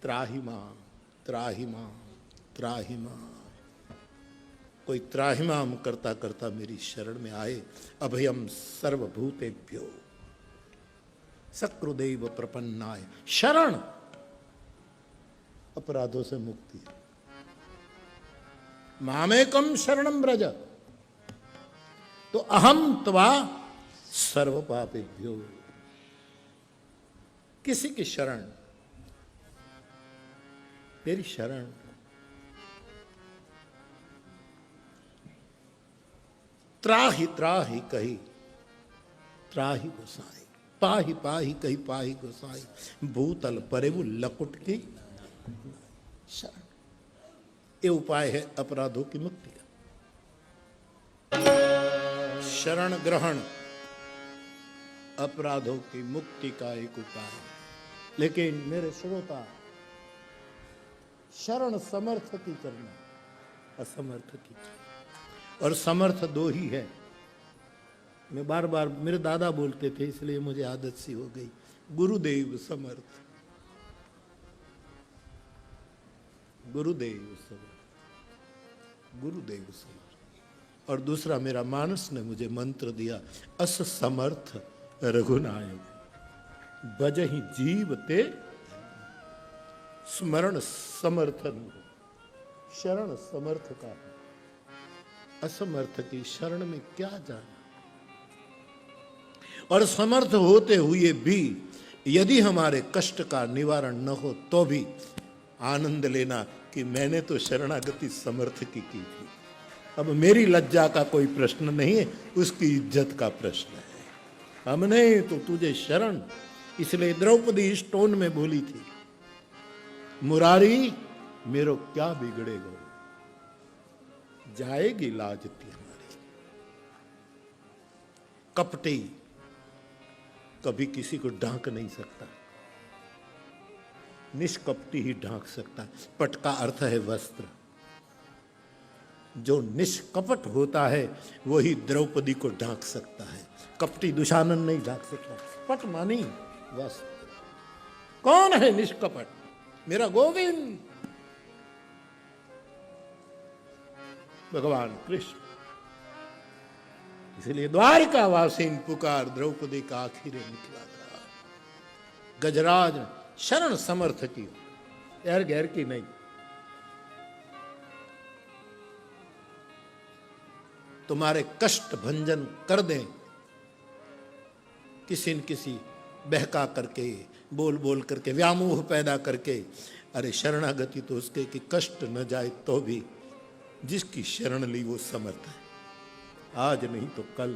त्राहिमाम त्राहिमाम त्राहिमाम। कोई त्राहिमाम करता करता मेरी शरण में आए। अभयम सर्वभूतेभ्यो सकृदेव प्रपन्नाय। शरण अपराधों से मुक्ति। मामेकम शरणम ब्रज तो अहम त्वा सर्व पापेभ्यो। किसी की शरण, तेरी शरण, त्राहि त्राहि कही त्राहि गोसाई, पाहि पाहि कही पाहि गोसाई। भूतल परे वो लकुट की शरण। ये उपाय है अपराधों की मुक्ति का। शरण ग्रहण अपराधों की मुक्ति का एक उपाय है। लेकिन मेरे श्रोता, शरण समर्थ की करना, असमर्थ की करना। और समर्थ दो ही है। मैं बार बार, मेरे दादा बोलते थे इसलिए मुझे आदत सी हो गई, गुरुदेव समर्थ, गुरुदेव समर्थ, गुरुदेव समर्थ। और दूसरा मेरा मानस ने मुझे मंत्र दिया, अस समर्थ रघुनायक बजहि जीव ते स्मरण समर्थन। शरण समर्थ का, असमर्थ की शरण में क्या जाना। और समर्थ होते हुए भी यदि हमारे कष्ट का निवारण न हो तो भी आनंद लेना कि मैंने तो शरणागति समर्थ की थी। अब मेरी लज्जा का कोई प्रश्न नहीं है, उसकी इज्जत का प्रश्न है। हमने तो तुझे शरण, इसलिए द्रौपदी स्टोन में बोली थी, मुरारी मेरो क्या बिगड़ेगा, जाएगी लाजती हमारी। कपटी कभी किसी को ढांक नहीं सकता, निष्कपटी ही ढांक सकता है। पट का अर्थ है वस्त्र। जो निष्कपट होता है वही द्रौपदी को ढांक सकता है, कपटी दुशानन नहीं ढांक सकता। पट मानी वस्त्र। कौन है निष्कपट? मेरा गोविंद भगवान कृष्ण। इसलिए द्वारिका वासीन पुकार द्रौपदी का आखिरे निकला था। गजराज शरण समर्थ की, एर गैर की नहीं। तुम्हारे कष्ट भंजन कर दें किसी न किसी बहका करके, बोल बोल करके, व्यामोह पैदा करके। अरे शरणागति तो उसके कि कष्ट न जाए तो भी जिसकी शरण ली वो समर्थ है, आज नहीं तो कल।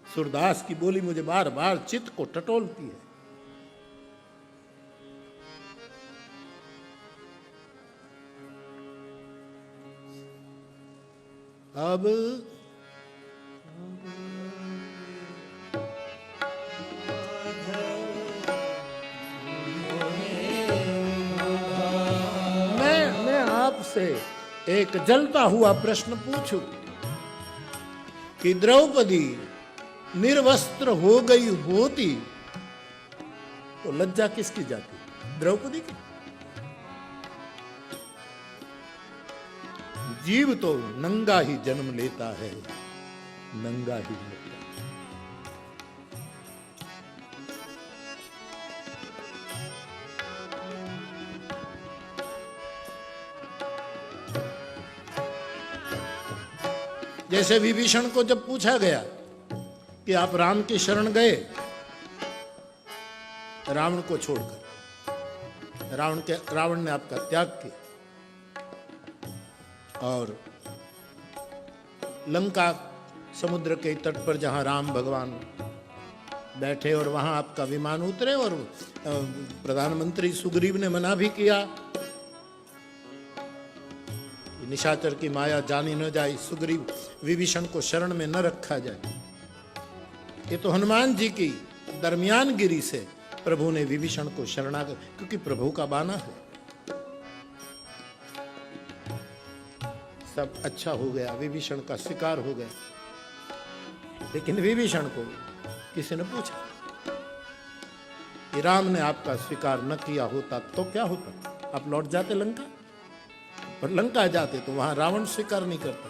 सूरदास की बोली मुझे बार बार चित्त को टटोलती है। अब मैं आपसे एक जलता हुआ प्रश्न पूछूं कि द्रौपदी निर्वस्त्र हो गई होती तो लज्जा किसकी जाती? द्रौपदी की। जीव तो नंगा ही जन्म लेता है, नंगा ही मरता है। जैसे विभीषण को जब पूछा गया कि आप राम की शरण गए रावण को छोड़कर, रावण ने आपका त्याग किया और लंका समुद्र के तट पर जहां राम भगवान बैठे और वहां आपका विमान उतरे और प्रधानमंत्री सुग्रीव ने मना भी किया, निशाचर की माया जानी न जाए, सुग्रीव विभीषण को शरण में न रखा जाए। ये तो हनुमान जी की दरमियानगिरी से प्रभु ने विभीषण को शरणागत, क्योंकि प्रभु का बाना है। सब अच्छा हो गया, विभीषण का शिकार हो गया। लेकिन विभीषण को किसी ने पूछा कि राम ने आपका स्वीकार न किया होता तो क्या होता? आप लौट जाते लंका, पर लंका जाते तो वहां रावण स्वीकार नहीं करता।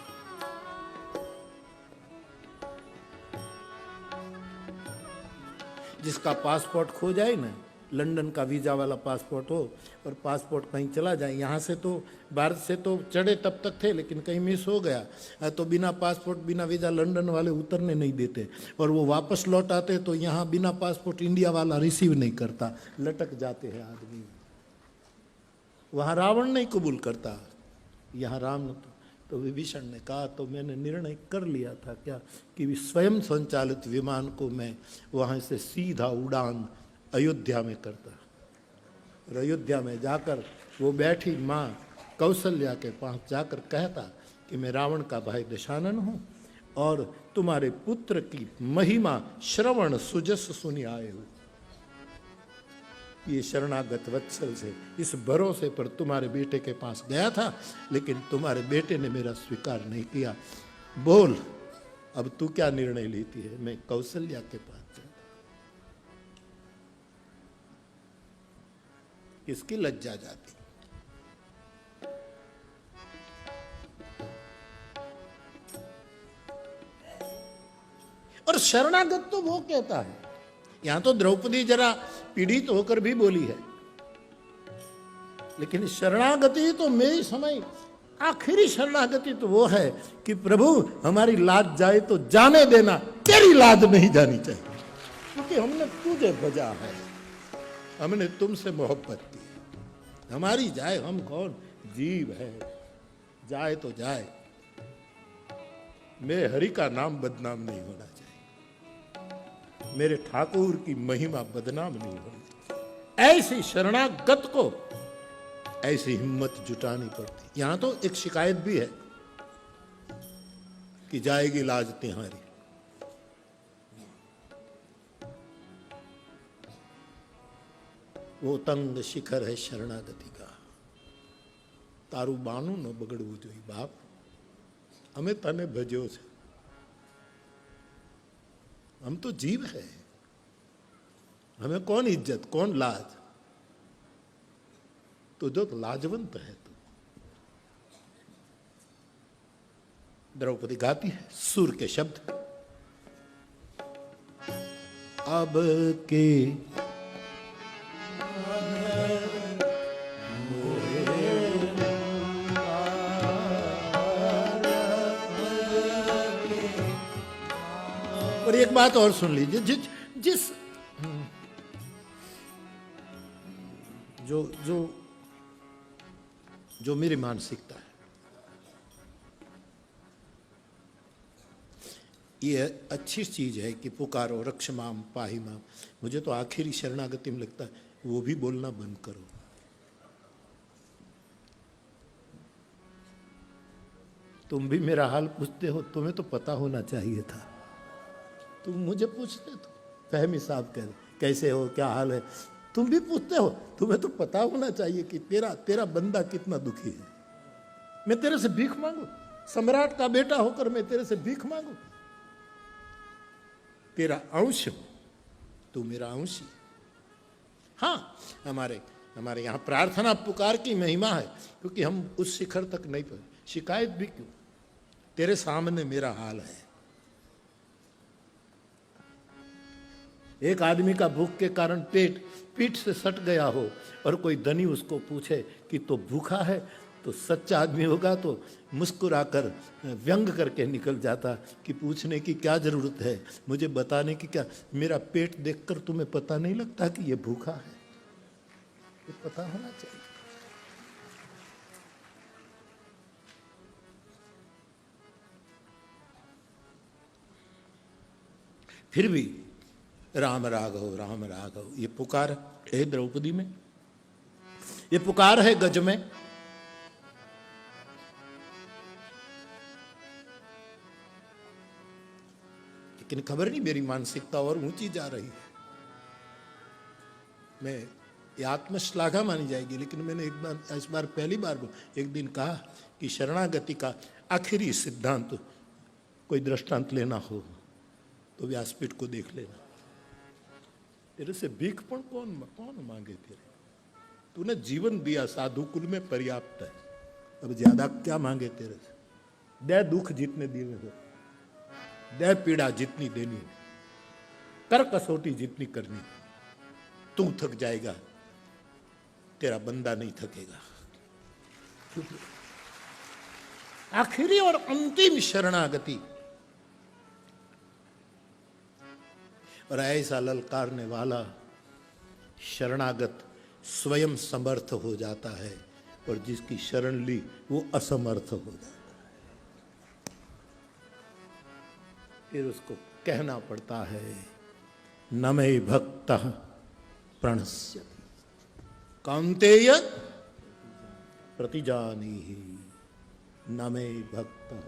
जिसका पासपोर्ट खो जाए ना, लंदन का वीजा वाला पासपोर्ट हो और पासपोर्ट कहीं चला जाए, यहाँ से तो भारत से तो चढ़े तब तक थे, लेकिन कहीं मिस हो गया तो बिना पासपोर्ट बिना वीजा लंदन वाले उतरने नहीं देते, और वो वापस लौट आते तो यहाँ बिना पासपोर्ट इंडिया वाला रिसीव नहीं करता, लटक जाते हैं आदमी। वहाँ रावण नहीं कबूल करता, यहाँ राम तो विभीषण ने कहा तो मैंने निर्णय कर लिया था क्या कि स्वयं संचालित विमान को मैं वहाँ से सीधा उड़ान अयोध्या में करता, और अयोध्या में जाकर वो बैठी माँ कौशल्या के पास जाकर कहता कि मैं रावण का भाई दशानन हूँ और तुम्हारे पुत्र की महिमा श्रवण सुजस सुनी आए हो। ये शरणागत वत्सल से इस भरोसे पर तुम्हारे बेटे के पास गया था, लेकिन तुम्हारे बेटे ने मेरा स्वीकार नहीं किया। बोल अब तू क्या निर्णय लेती है? मैं कौशल्या के पास जाता, किसकी लज्जा जाती? और शरणागत तो वो कहता है, यहां तो द्रौपदी जरा पीड़ित होकर भी बोली है, लेकिन शरणागति तो मेरी समय आखिरी शरणागति तो वो है कि प्रभु हमारी लाज जाए तो जाने देना, तेरी लाज नहीं जानी चाहिए, क्योंकि हमने तुझे भजा है, हमने तुमसे मोहब्बत की। हमारी जाए, हम कौन? जीव है, जाए तो जाए, मेरे हरि का नाम बदनाम नहीं होना चाहिए, मेरे ठाकुर की महिमा बदनाम नहीं होनी। ऐसी शरणागत को ऐसी हिम्मत जुटानी पड़ती। यहां तो एक शिकायत भी है कि जाएगी लाज तिहारी। वो तंग शिखर है शरणागति का, तारू बानु न बगड़વું જોઈએ बाप, हमें तने भजो છે, हम तो जीव है, हमें कौन इज्जत कौन लाज? तो जो लाजवंत है तू। द्रौपदी गाती है सुर के शब्द, अब के और एक बात और सुन लीजिए, जिस जो जो जो मेरी मानसिकता है, ये अच्छी चीज है कि पुकारो रक्षमाम पाही माम, मुझे तो आखिरी शरणागति में लगता है वो भी बोलना बंद करो। तुम भी मेरा हाल पूछते हो, तुम्हें तो पता होना चाहिए था, तुम मुझे पूछते तो फहमी साहब कैसे हो, क्या हाल है, तुम भी पूछते हो, तुम्हें तो पता होना चाहिए कि तेरा बंदा कितना दुखी है। मैं तेरे से भीख मांगू, सम्राट का बेटा होकर मैं तेरे से भीख मांगू? तेरा अंश हो, तू मेरा अंशी। हाँ, हमारे यहाँ प्रार्थना पुकार की महिमा है, क्योंकि हम उस शिखर तक नहीं पहुंचे। शिकायत भी क्यों? तेरे सामने मेरा हाल है। एक आदमी का भूख के कारण पीठ से सट गया हो और कोई धनी उसको पूछे कि तो भूखा है, तो सच्चा आदमी होगा तो मुस्कुराकर व्यंग करके निकल जाता कि पूछने की क्या जरूरत है, मुझे बताने की क्या, मेरा पेट देखकर तुम्हें पता नहीं लगता कि ये भूखा है? ये पता होना चाहिए। फिर भी राम राघव ये पुकार है द्रौपदी में, ये पुकार है गज में। लेकिन खबर नहीं मेरी मानसिकता और ऊंची जा रही है। मैं ये आत्मश्लाघा मानी जाएगी, लेकिन मैंने इस बार पहली बार एक दिन कहा कि शरणागति का आखिरी सिद्धांत कोई दृष्टांत लेना हो तो व्यासपीठ को देख लेना। तेरे से भीख पण कौन कौन मांगे तेरे, तूने जीवन दिया साधु कुल में पर्याप्त है, अब ज्यादा क्या मांगे तेरे से। दे दुख जितने दिए हो, दे पीड़ा जितनी देनी हो, कर कसौटी जितनी करनी, तू थक जाएगा, तेरा बंदा नहीं थकेगा। आखिरी और अंतिम शरणागति, और ऐसा ललकारने वाला शरणागत स्वयं समर्थ हो जाता है, और जिसकी शरण ली वो असमर्थ हो जाता है। फिर उसको कहना पड़ता है, न मे भक्तः प्रणश्यति कौन्तेय प्रतिजानीहि, न मे भक्तः